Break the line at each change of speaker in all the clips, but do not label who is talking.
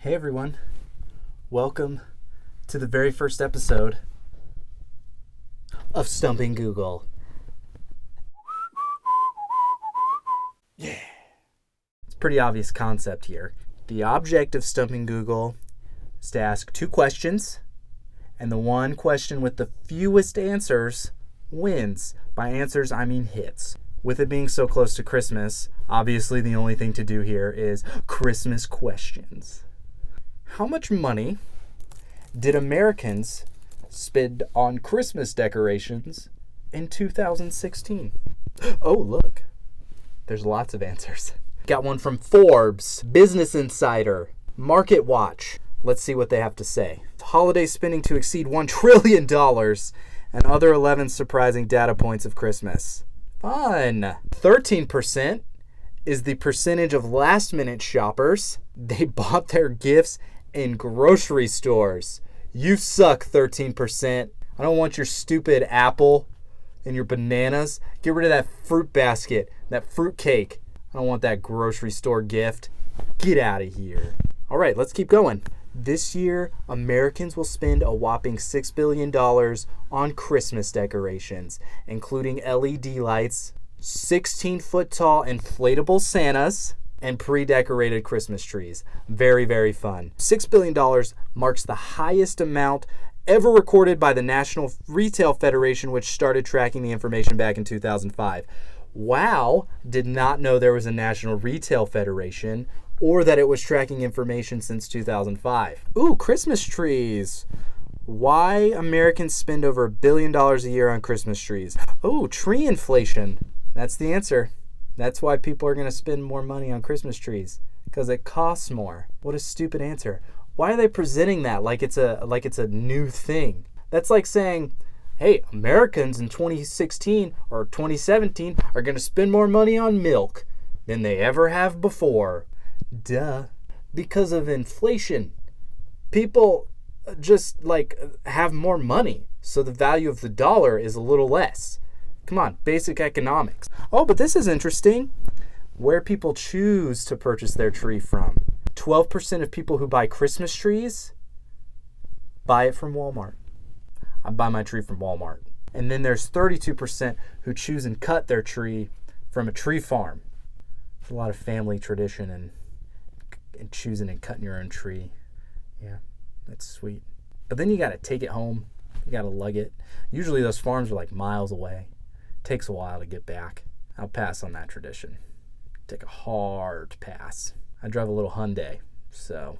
Hey everyone, welcome to the very first episode of Stumping Google. Yeah. It's a pretty obvious concept here. The object of Stumping Google is to ask two questions, and the one question with the fewest answers wins. By answers, I mean hits. With it being so close to Christmas, obviously the only thing to do here is Christmas questions. How much money did Americans spend on Christmas decorations in 2016? Oh, look. There's lots of answers. Got one from Forbes, Business Insider, Market Watch. Let's see what they have to say. Holiday spending to exceed $1 trillion and other 11 surprising data points of Christmas. Fun. 13% is the percentage of last-minute shoppers. They bought their gifts in grocery stores. You suck, 13%. I don't want your stupid apple and your bananas. Get rid of that fruit basket, that fruit cake. I don't want that grocery store gift. Get out of here. All right, let's keep going. This year, Americans will spend a whopping $6 billion on Christmas decorations, including LED lights, 16-foot-tall inflatable Santas, and pre-decorated Christmas trees. Very, very fun. $6 billion marks the highest amount ever recorded by the National Retail Federation, which started tracking the information back in 2005. Wow, did not know there was a National Retail Federation or that it was tracking information since 2005. Ooh, Christmas trees. Why Americans spend over $1 billion a year on Christmas trees? Oh, tree inflation. That's the answer. That's why people are going to spend more money on Christmas trees, because it costs more. What a stupid answer. Why are they presenting that like it's a new thing? That's like saying, hey, Americans in 2016 or 2017 are going to spend more money on milk than they ever have before. Duh. Because of inflation. People just have more money, so the value of the dollar is a little less. Come on, basic economics. Oh, but this is interesting. Where people choose to purchase their tree from. 12% of people who buy Christmas trees buy it from Walmart. I buy my tree from Walmart. And then there's 32% who choose and cut their tree from a tree farm. There's a lot of family tradition and choosing and cutting your own tree. Yeah, that's sweet. But then you got to take it home. You got to lug it. Usually those farms are like miles away. Takes a while to get back. I'll pass on that tradition. Take a hard pass. I drive a little Hyundai, so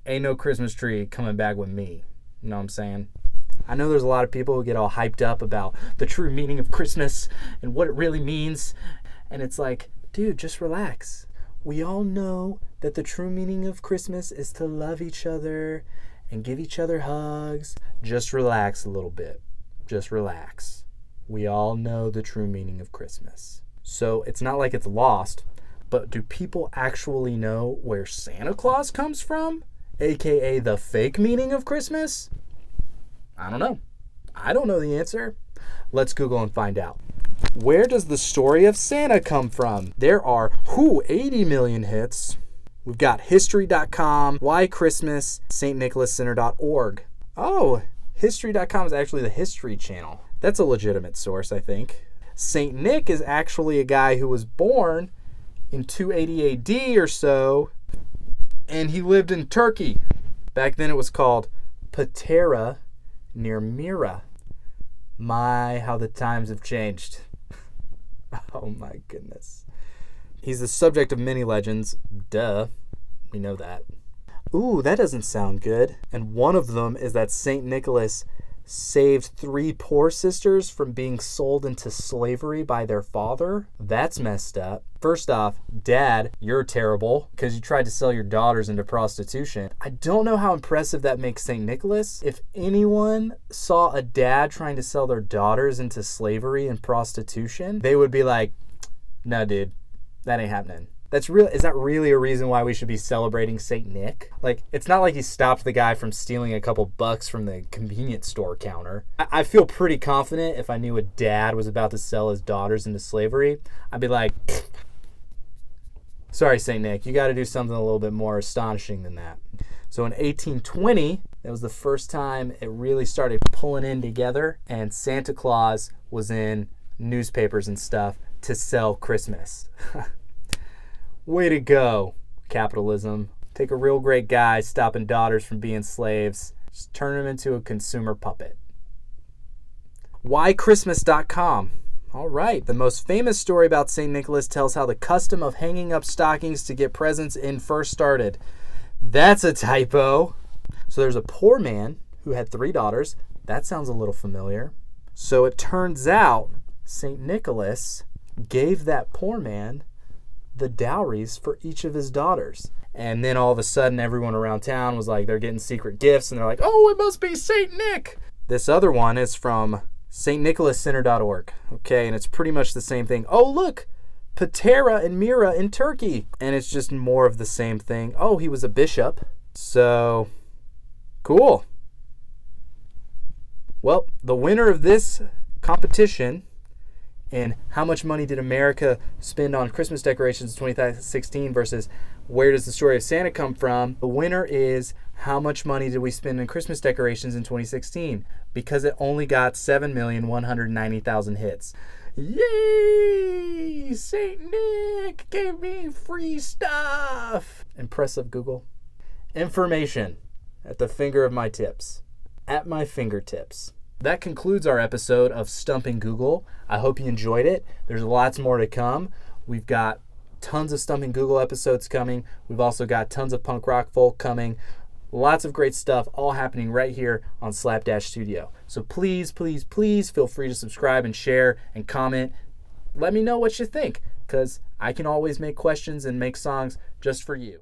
ain't no Christmas tree coming back with me. You know what I'm saying? I know there's a lot of people who get all hyped up about the true meaning of Christmas and what it really means. And it's like, dude, just relax. We all know that the true meaning of Christmas is to love each other and give each other hugs. Just relax a little bit. Just relax. We all know the true meaning of Christmas. So it's not like it's lost, but do people actually know where Santa Claus comes from? AKA the fake meaning of Christmas? I don't know. I don't know the answer. Let's Google and find out. Where does the story of Santa come from? There are 80 million hits. We've got history.com, Why Christmas, stnicholascenter.org. Oh, history.com is actually the History Channel. That's a legitimate source, I think. Saint Nick is actually a guy who was born in 280 AD or so, and he lived in Turkey. Back then it was called Patara near Myra. My, how the times have changed. Oh my goodness. He's the subject of many legends. Duh. We know that. Ooh, that doesn't sound good. And one of them is that St. Nicholas saved 3 poor sisters from being sold into slavery by their father. That's messed up. First off, Dad, you're terrible because you tried to sell your daughters into prostitution. I don't know how impressive that makes St. Nicholas. If anyone saw a dad trying to sell their daughters into slavery and prostitution, they would be like, no, dude, that ain't happening. That's real. Is that really a reason why we should be celebrating Saint Nick? Like, it's not like he stopped the guy from stealing a couple bucks from the convenience store counter. I feel pretty confident if I knew a dad was about to sell his daughters into slavery, I'd be like, Sorry, St. Nick, you got to do something a little bit more astonishing than that. So in 1820, that was the first time it really started pulling in together, and Santa Claus was in newspapers and stuff to sell Christmas. Way to go, capitalism. Take a real great guy stopping daughters from being slaves, just turn them into a consumer puppet. WhyChristmas.com. All right, the most famous story about St. Nicholas tells how the custom of hanging up stockings to get presents in first started. That's a typo. So there's a poor man who had 3 daughters. That sounds a little familiar. So it turns out St. Nicholas gave that poor man the dowries for each of his daughters. And then all of a sudden everyone around town was like, they're getting secret gifts, and they're like, oh, it must be St. Nick. This other one is from stnicholascenter.org. Okay, and it's pretty much the same thing. Oh, look, Patera and Mira in Turkey. And it's just more of the same thing. Oh, he was a bishop. So, cool. Well, the winner of this competition and how much money did America spend on Christmas decorations in 2016 versus where does the story of Santa come from? The winner is how much money did we spend on Christmas decorations in 2016? Because it only got 7,190,000 hits. Yay! St. Nick gave me free stuff. Impressive, Google. Information at the finger of my tips. At my fingertips. That concludes our episode of Stumping Google. I hope you enjoyed it. There's lots more to come. We've got tons of Stumping Google episodes coming. We've also got tons of punk rock folk coming. Lots of great stuff all happening right here on Slapdash Studio. So please, please, please feel free to subscribe and share and comment. Let me know what you think, because I can always make questions and make songs just for you.